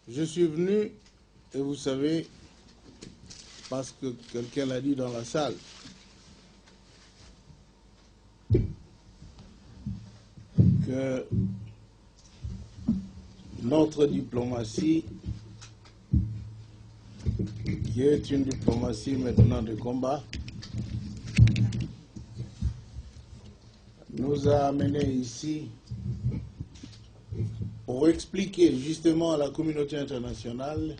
Je suis venu, et vous savez, parce que quelqu'un l'a dit dans la salle, que notre diplomatie, qui est une diplomatie maintenant de combat, nous a amenés ici pour expliquer justement à la communauté internationale,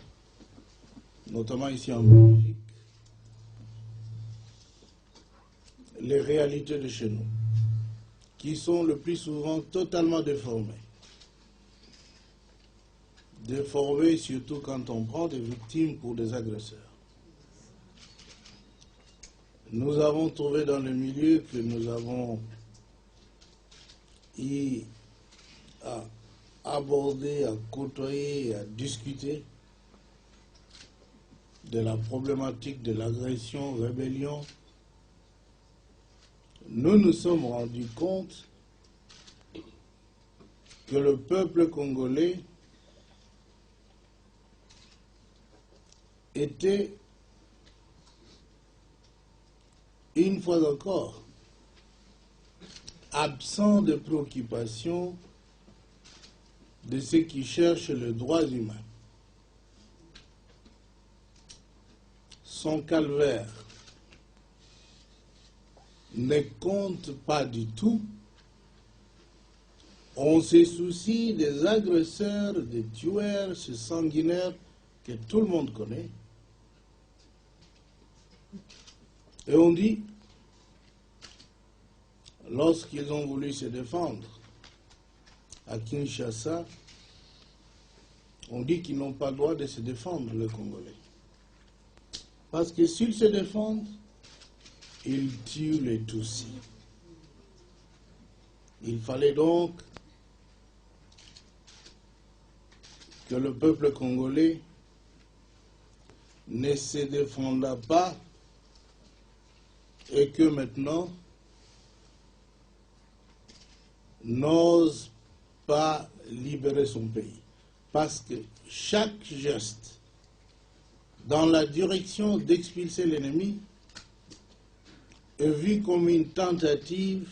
notamment ici en Belgique, les réalités de chez nous, qui sont le plus souvent totalement déformées. Déformées surtout quand on prend des victimes pour des agresseurs. Nous avons trouvé dans le milieu que nous avons eu à aborder, à côtoyer, à discuter de la problématique de l'agression, rébellion. Nous nous sommes rendus compte que le peuple congolais était, une fois encore, absent de préoccupation de ceux qui cherchent les droits humains. Son calvaire ne compte pas du tout. On se soucie des agresseurs, des tueurs, ces sanguinaires que tout le monde connaît. Et on dit, lorsqu'ils ont voulu se défendre à Kinshasa, on dit qu'ils n'ont pas le droit de se défendre, les Congolais. Parce que s'ils se défendent, ils tuent les Tutsis. Il fallait donc que le peuple congolais ne se défendât pas et que maintenant n'ose pas libérer son pays. Parce que chaque geste dans la direction d'expulser l'ennemi est vu comme une tentative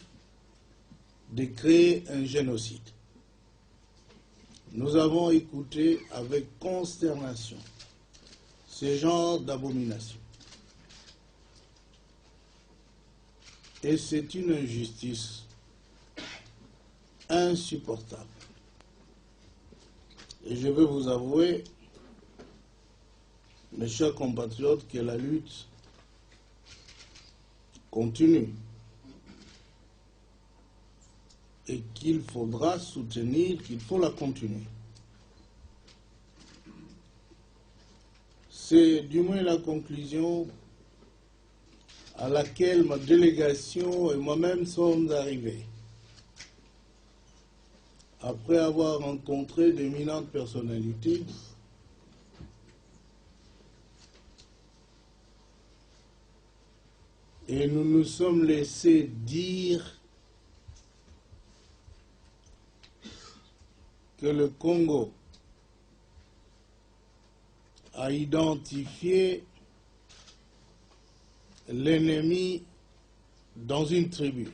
de créer un génocide. Nous avons écouté avec consternation ce genre d'abomination. Et c'est une injustice insupportable. Et je veux vous avouer, mes chers compatriotes, que la lutte continue et qu'il faudra soutenir, qu'il faut la continuer. C'est du moins la conclusion à laquelle ma délégation et moi-même sommes arrivés, après avoir rencontré d'éminentes personnalités et nous nous sommes laissés dire que le Congo a identifié l'ennemi dans une tribu.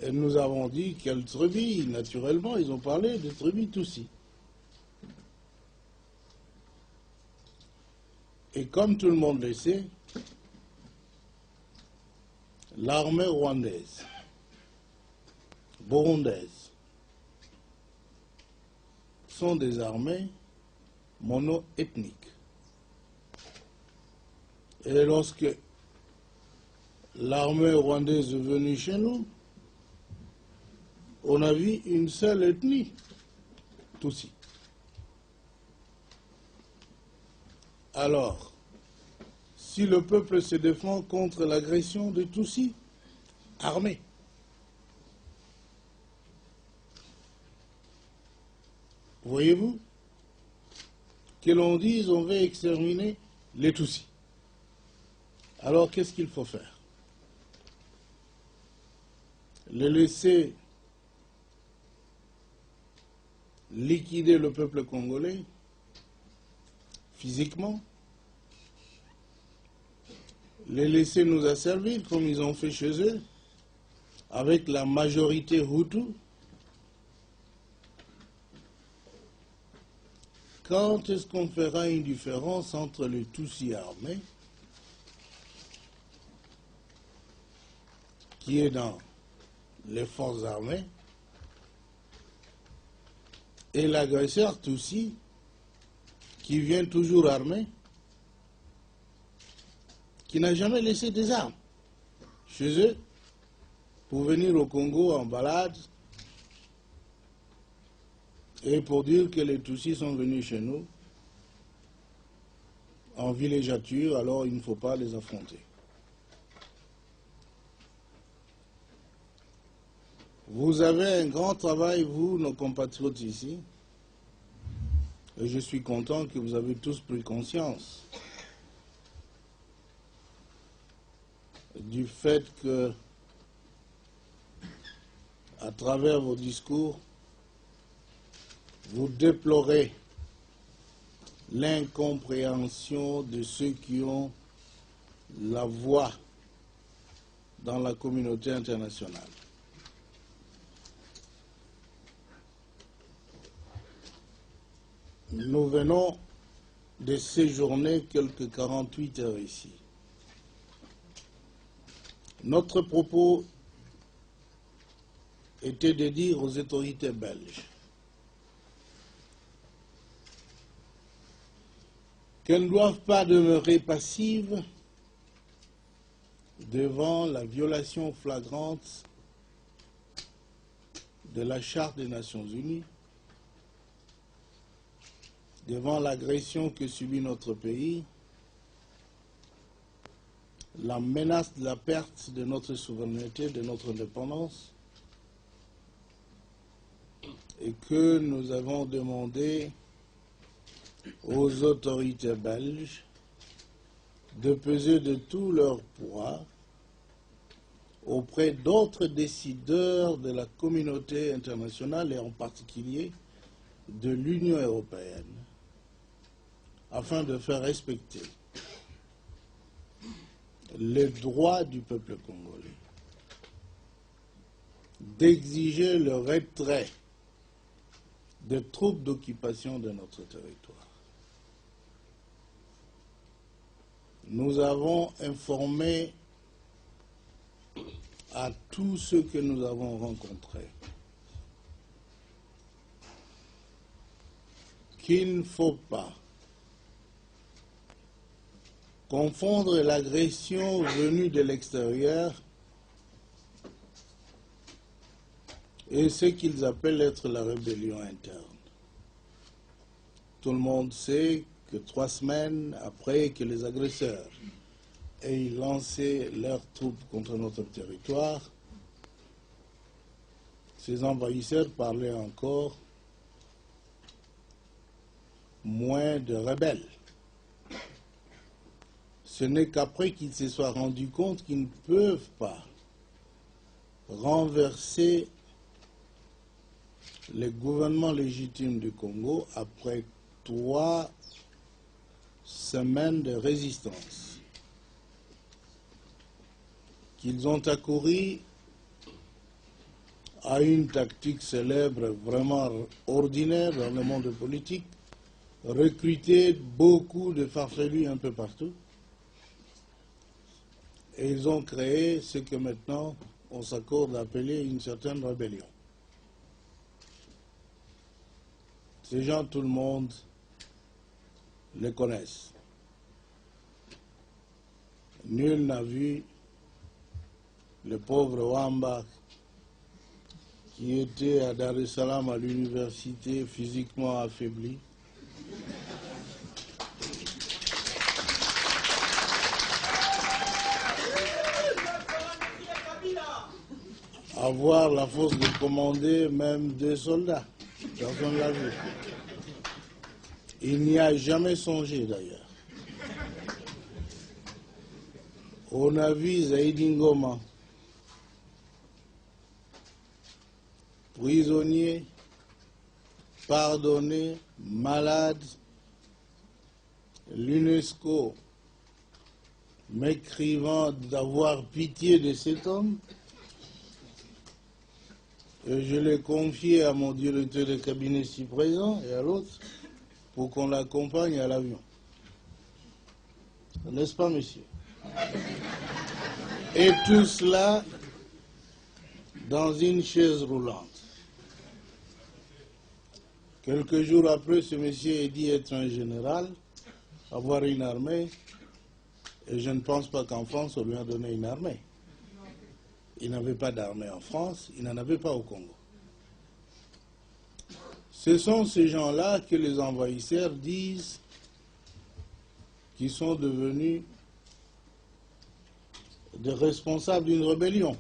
Et nous avons dit quelle tribu, naturellement, ils ont parlé de tribu Tutsi. Et comme tout le monde le sait, l'armée rwandaise, burundaise, sont des armées mono-ethniques. Et lorsque l'armée rwandaise est venue chez nous, on a vu une seule ethnie, Tutsi. Alors, si le peuple se défend contre l'agression de Tutsi, armé, voyez-vous, que l'on dise on veut exterminer les Tutsis. Alors qu'est-ce qu'il faut faire? Les laisser liquider le peuple congolais physiquement, les laisser nous asservir comme ils ont fait chez eux, avec la majorité Hutu. Quand est-ce qu'on fera une différence entre les Tutsis armés, qui est dans les forces armées, et l'agresseur Tutsi, qui vient toujours armé, qui n'a jamais laissé des armes chez eux, pour venir au Congo en balade, et pour dire que les Tutsis sont venus chez nous en villégiature, alors il ne faut pas les affronter. Vous avez un grand travail, vous, nos compatriotes ici, et je suis content que vous avez tous pris conscience du fait que, à travers vos discours, vous déplorez l'incompréhension de ceux qui ont la voix dans la communauté internationale. Nous venons de séjourner quelques 48 heures ici. Notre propos était de dire aux autorités belges qu'elles ne doivent pas demeurer passives devant la violation flagrante de la Charte des Nations Unies, devant l'agression que subit notre pays, la menace de la perte de notre souveraineté, de notre indépendance, et que nous avons demandé aux autorités belges de peser de tout leur poids auprès d'autres décideurs de la communauté internationale et en particulier de l'Union européenne afin de faire respecter les droits du peuple congolais, d'exiger le retrait des troupes d'occupation de notre territoire. Nous avons informé à tous ceux que nous avons rencontrés qu'il ne faut pas confondre l'agression venue de l'extérieur et ce qu'ils appellent être la rébellion interne. Tout le monde sait que 3 semaines après que les agresseurs aient lancé leurs troupes contre notre territoire, ces envahisseurs parlaient encore moins de rebelles. Ce n'est qu'après qu'ils se soient rendus compte qu'ils ne peuvent pas renverser le gouvernement légitime du Congo après 3 semaines de résistance, qu'ils ont accouru à une tactique célèbre, vraiment ordinaire dans le monde politique, recruter beaucoup de farfelus un peu partout. Et ils ont créé ce que maintenant on s'accorde à appeler une certaine rébellion. Ces gens, tout le monde les connaisse. Nul n'a vu le pauvre Wamba qui était à Dar es Salaam à l'université physiquement affaibli. Avoir la force de commander même 2 soldats. Personne ne l'a vu. Il n'y a jamais songé d'ailleurs. On a vu Zaidi Ngoma, prisonnier pardonner, malade, l'UNESCO m'écrivant d'avoir pitié de cet homme, et je l'ai confié à mon directeur de cabinet ici présent et à l'autre pour qu'on l'accompagne à l'avion. N'est-ce pas, monsieur? Et tout cela dans une chaise roulante. Quelques jours après, ce monsieur est dit être un général, avoir une armée, et je ne pense pas qu'en France, on lui a donné une armée. Il n'avait pas d'armée en France, il n'en avait pas au Congo. Ce sont ces gens-là que les envahisseurs disent qu'ils sont devenus des responsables d'une rébellion.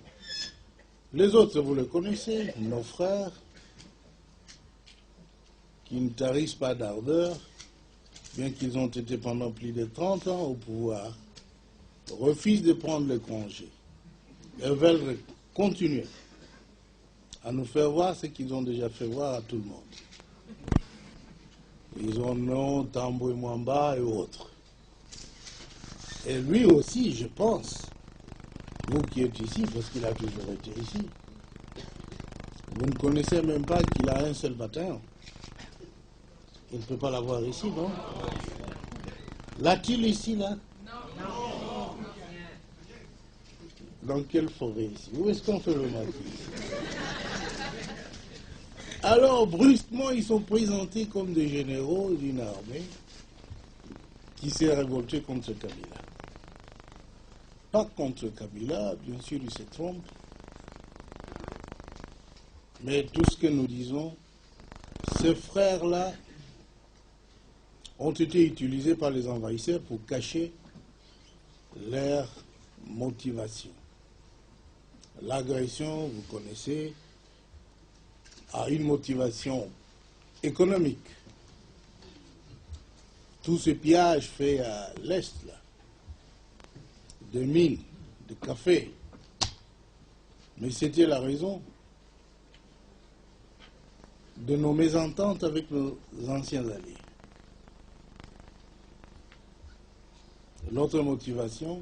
Les autres, vous les connaissez, nos frères, qui ne tarissent pas d'ardeur, bien qu'ils ont été pendant plus de 30 ans au pouvoir, refusent de prendre le congé et veulent continuer à nous faire voir ce qu'ils ont déjà fait voir à tout le monde. Ils ont nom, Tamboué Mwamba et autres. Et lui aussi, je pense, vous qui êtes ici, parce qu'il a toujours été ici, vous ne connaissez même pas qu'il a un seul bataillon. Il ne peut pas l'avoir ici, non? L'a-t-il ici, là? Non. Dans quelle forêt ici? Où est-ce qu'on fait le maquis? Alors, brusquement, ils sont présentés comme des généraux d'une armée qui s'est révoltée contre Kabila. Pas contre Kabila, bien sûr, il se trompe. Mais tout ce que nous disons, ces frères-là ont été utilisés par les envahisseurs pour cacher leur motivation. L'agression, vous connaissez, a une motivation économique. Tout ce pillage fait à l'Est, là, de mines, de café, mais c'était la raison de nos mésententes avec nos anciens alliés. L'autre motivation,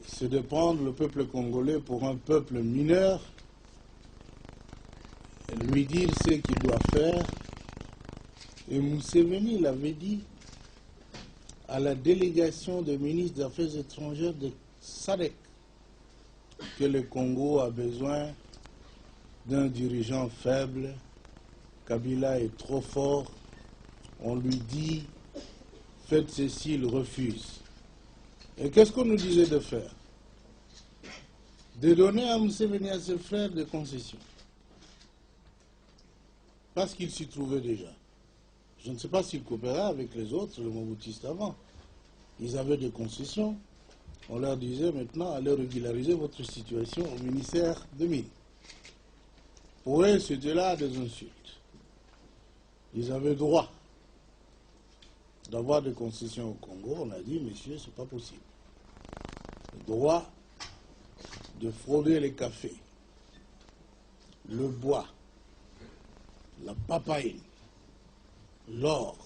c'est de prendre le peuple congolais pour un peuple mineur, et lui dire ce qu'il doit faire. Et Museveni l'avait dit à la délégation des ministres des Affaires étrangères de SADC, que le Congo a besoin d'un dirigeant faible. Kabila est trop fort. On lui dit, faites ceci, il refuse. Et qu'est-ce qu'on nous disait de faire? De donner à Museveni, à ses frères, des concessions. Parce qu'il s'y trouvait déjà. Je ne sais pas s'il coopérait avec les autres, les Mobutistes avant. Ils avaient des concessions. On leur disait maintenant, allez régulariser votre situation au ministère des Mines. Pour eux, c'était là des insultes. Ils avaient droit d'avoir des concessions au Congo. On a dit, messieurs, ce n'est pas possible. Le droit de frauder les cafés, le bois, la papaye, l'or.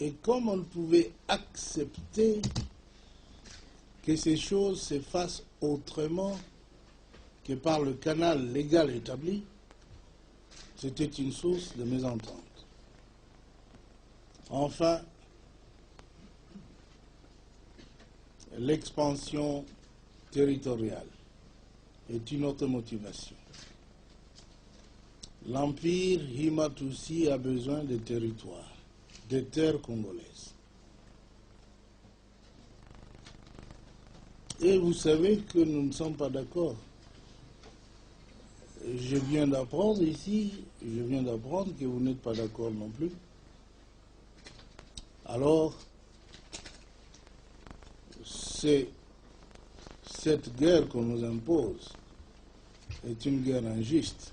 Et comme on ne pouvait accepter que ces choses se fassent autrement que par le canal légal établi, c'était une source de mésentente. Enfin, l'expansion territoriale est une autre motivation. L'Empire Himatusi a besoin de territoires, de terres congolaises. Et vous savez que nous ne sommes pas d'accord. Je viens d'apprendre ici, que vous n'êtes pas d'accord non plus. Alors, cette guerre qu'on nous impose est une guerre injuste.